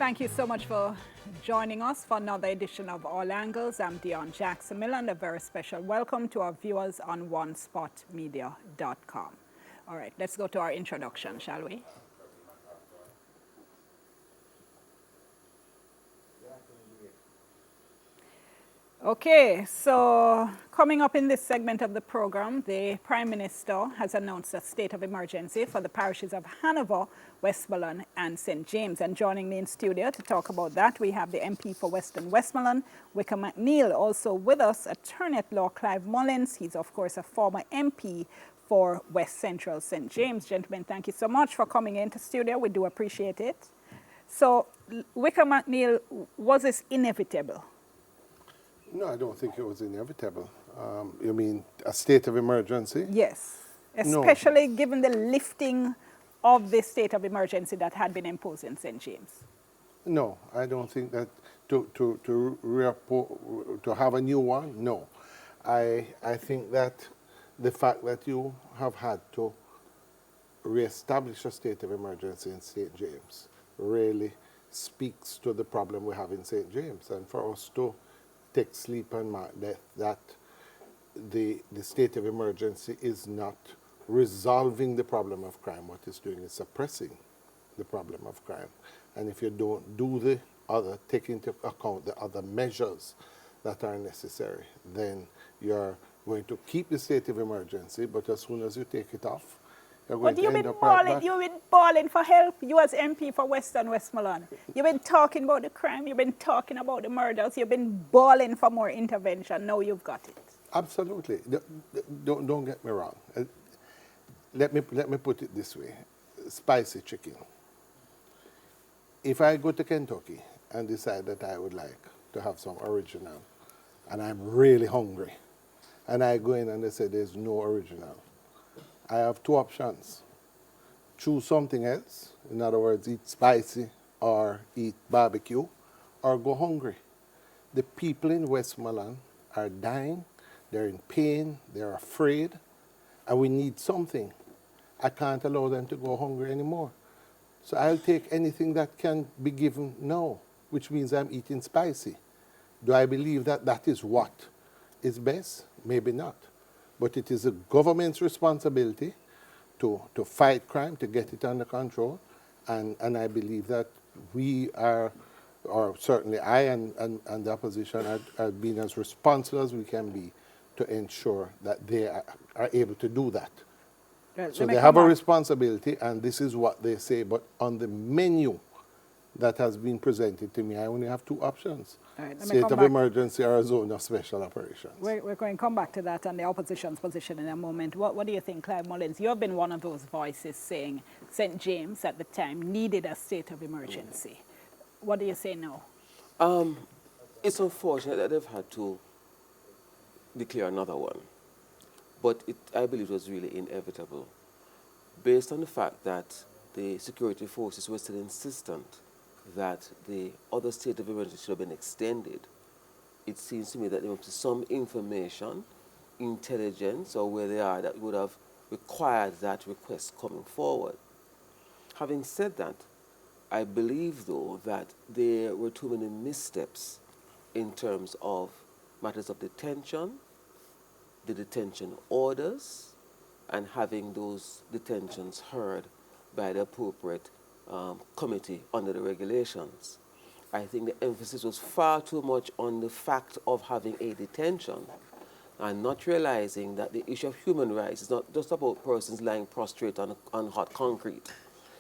Thank you so much for joining us for another edition of All Angles. I'm Dion Jackson Miller, and a very special welcome to our viewers on onespotmedia.com. All right, let's go to our introduction, shall we? Okay, so coming up in this segment of the program, the Prime Minister has announced a state of emergency for the parishes of Hanover, Westmoreland and St. James. And joining me in studio to talk about that, we have the MP for Western Westmoreland, Stephen McNeil. Also with us, attorney at law Clive Mullins. He's, of course, a former MP for West Central St. James. Gentlemen, thank you so much for coming into studio. We do appreciate it. So, Stephen McNeil, was this inevitable? No, I don't think it was inevitable. You mean a state of emergency? Yes, especially given the lifting of the state of emergency that had been imposed in St. James. No, I don't think that to have a new one, no. I think that the fact that you have had to reestablish a state of emergency in St. James really speaks to the problem we have in St. James, and for us to take sleep and mark death that the state of emergency is not resolving the problem of crime. What it's doing is suppressing the problem of crime. And if you don't do take into account the other measures that are necessary, then you're going to keep the state of emergency, but as soon as you take it off, but you've been balling for help. You as MP for Western Westmoreland. You've been talking about the crime. You've been talking about the murders. You've been balling for more intervention. Now you've got it. Absolutely. Don't get me wrong. Let me put it this way. Spicy chicken. If I go to Kentucky and decide that I would like to have some original, and I'm really hungry, and I go in and they say there's no original, I have two options. Choose something else, in other words, eat spicy or eat barbecue, or go hungry. The people in Westmoreland are dying, they're in pain, they're afraid, and we need something. I can't allow them to go hungry anymore. So I'll take anything that can be given now, which means I'm eating spicy. Do I believe that that is what is best? Maybe not. But it is a government's responsibility to fight crime, to get it under control. And I believe that we are, or certainly I and the opposition are being as responsible as we can be to ensure that they are able to do that. Right, so they have a responsibility, and this is what they say. But on the menu that has been presented to me, I only have two options. Right, state of emergency or a zone of special operations. We're going to come back to that and the opposition's position in a moment. What do you think, Clive Mullins? You have been one of those voices saying St. James at the time needed a state of emergency. What do you say now? It's unfortunate that they've had to declare another one. But I believe it was really inevitable, based on the fact that the security forces were still insistent that the other state of emergency should have been extended. It seems to me that there must be some information, intelligence, or where they are, that would have required that request coming forward. Having said that, I believe, though, that there were too many missteps in terms of matters of detention, the detention orders, and having those detentions heard by the appropriate committee under the regulations. I think the emphasis was far too much on the fact of having a detention and not realizing that the issue of human rights is not just about persons lying prostrate on hot concrete,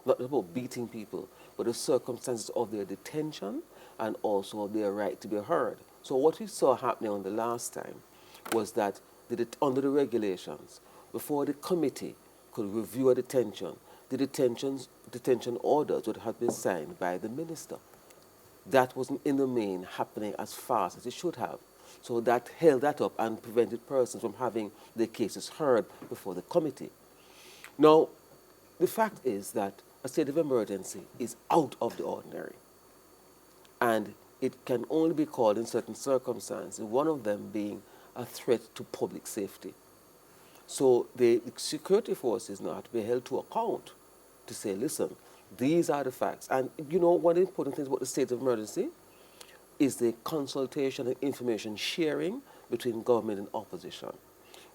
not about beating people, but the circumstances of their detention and also their right to be heard. So what we saw happening on the last time was that under the regulations, before the committee could review a detention, the detention orders would have been signed by the minister. That wasn't in the main happening as fast as it should have. So that held that up and prevented persons from having their cases heard before the committee. Now, the fact is that a state of emergency is out of the ordinary. And it can only be called in certain circumstances, one of them being a threat to public safety. So the security forces now have to be held to account to say, listen, These are the facts. And you know, one of the important things about the state of emergency is the consultation and information sharing between government and opposition,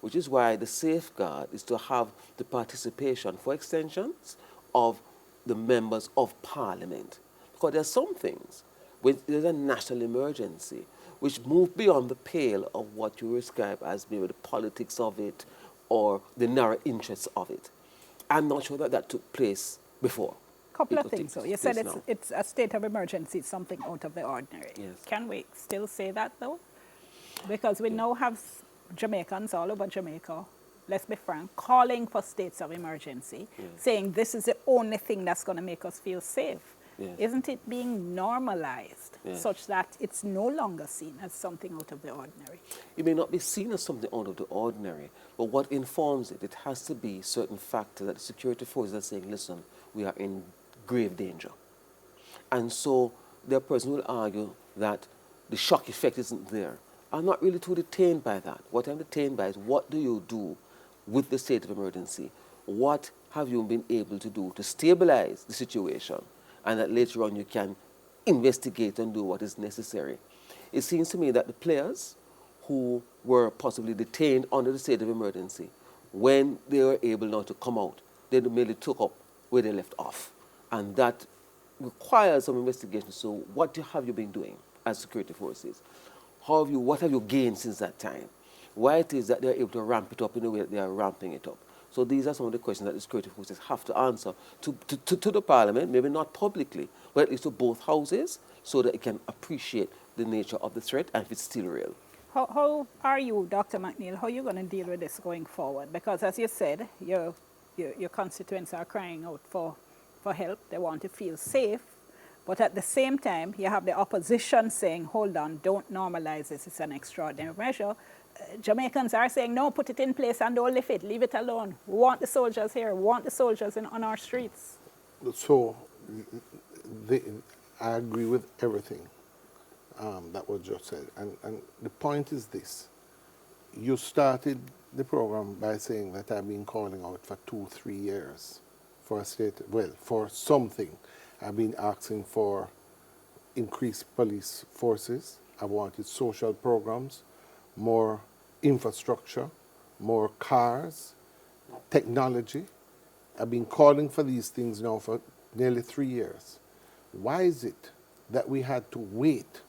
which is why the safeguard is to have the participation for extensions of the members of parliament. Because there are some things, when there's a national emergency, which move beyond the pale of what you describe as maybe the politics of it or the narrow interests of it. I'm not sure that that took place before. Couple It of will things. take So you place said now. it's a state of emergency, something out of the ordinary. Yes. Can we still say that though? Because we now have Jamaicans all over Jamaica, let's be frank, calling for states of emergency, saying this is the only thing that's going to make us feel safe. Yes. Isn't it being normalized Yes. such that it's no longer seen as something out of the ordinary? It may not be seen as something out of the ordinary, but what informs it, it has to be certain factors that the security forces are saying, listen, we are in grave danger. And so there are persons who will argue that the shock effect isn't there. I'm not really too detained by that. What I'm detained by is what do you do with the state of emergency? What have you been able to do to stabilize the situation? And that later on you can investigate and do what is necessary. It seems to me that the players who were possibly detained under the state of emergency, when they were able now to come out, they merely took up where they left off. And that requires some investigation. So what have you been doing as security forces? What have you gained since that time? Why it is that they're able to ramp it up in the way that they are ramping it up? So these are some of the questions that the security forces have to answer to the parliament, maybe not publicly, but at least to both houses, so that it can appreciate the nature of the threat and if it's still real. How are you, Dr. McNeil, how are you going to deal with this going forward? Because as you said, your constituents are crying out for help. They want to feel safe. But at the same time, you have the opposition saying, hold on, don't normalize this. It's an extraordinary measure. Jamaicans are saying, no, put it in place and don't lift it. Leave it alone. We want the soldiers here. We want the soldiers on our streets. So I agree with everything that was just said. And the point is this. You started the program by saying that I've been calling out for 2-3 years for a state, well, for something. I've been asking for increased police forces. I wanted social programs, more infrastructure, more cars, technology. I've been calling for these things now for nearly 3 years. Why is it that we had to wait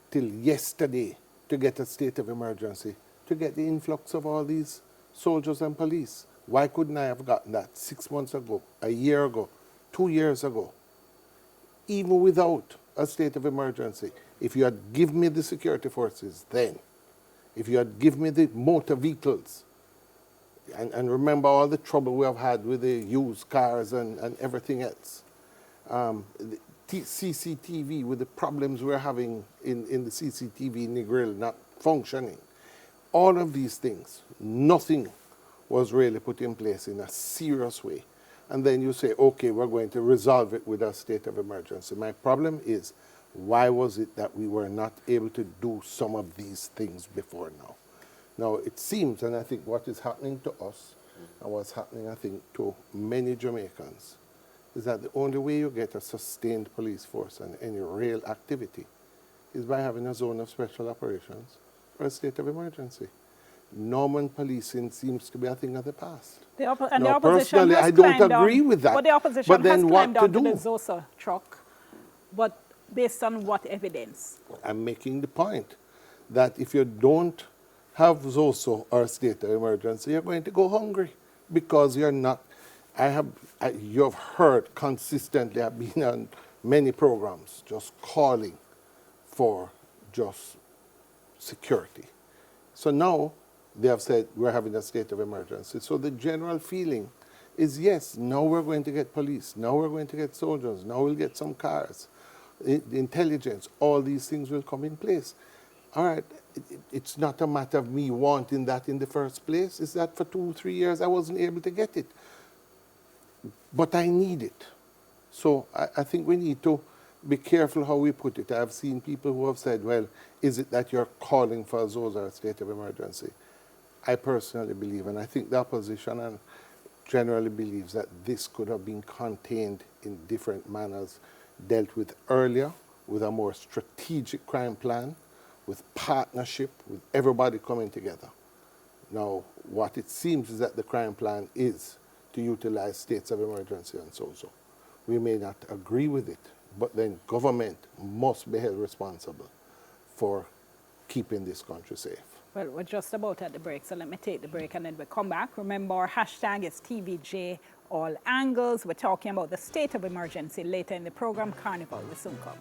till yesterday to get a state of emergency, to get the influx of all these soldiers and police? Why couldn't I have gotten that 6 months ago, a year ago, 2 years ago? Even without a state of emergency, if you had given me the security forces then, if you had given me the motor vehicles, and remember all the trouble we have had with the used cars and everything else, the CCTV, with the problems we're having in the CCTV in the grill not functioning, all of these things, nothing was really put in place in a serious way. And then you say, okay, we're going to resolve it with a state of emergency. My problem is, why was it that we were not able to do some of these things before now? Now, it seems, and I think what is happening to us, and what's happening, I think, to many Jamaicans, is that the only way you get a sustained police force and any real activity is by having a zone of special operations or a state of emergency. Norman policing seems to be a thing of the past. The Now, opposition personally, has I don't climbed agree on, with that. But the opposition But then has what climbed to onto do? the Zosa truck. But based on what evidence? I'm making the point that if you don't have ZOSO or state of emergency, you're going to go hungry because you're not. You have heard consistently, I've been on many programs just calling for just security. So now they have said we're having a state of emergency. So the general feeling is, yes, now we're going to get police, now we're going to get soldiers, now we'll get some cars, intelligence, all these things will come in place. All right, it's not a matter of me wanting that in the first place. It's that for 2-3 years I wasn't able to get it. But I need it. So I think we need to be careful how we put it. I've seen people who have said, well, is it that you're calling for a ZOSA state of emergency? I personally believe, and I think the opposition generally believes, that this could have been contained in different manners dealt with earlier, with a more strategic crime plan, with partnership, with everybody coming together. Now, what it seems is that the crime plan is to utilize states of emergency and so. We may not agree with it, but then government must be held responsible for keeping this country safe. Well, we're just about at the break, so let me take the break and then we'll come back. Remember, our hashtag is TVJ All Angles. We're talking about the state of emergency later in the program. Carnival will soon come.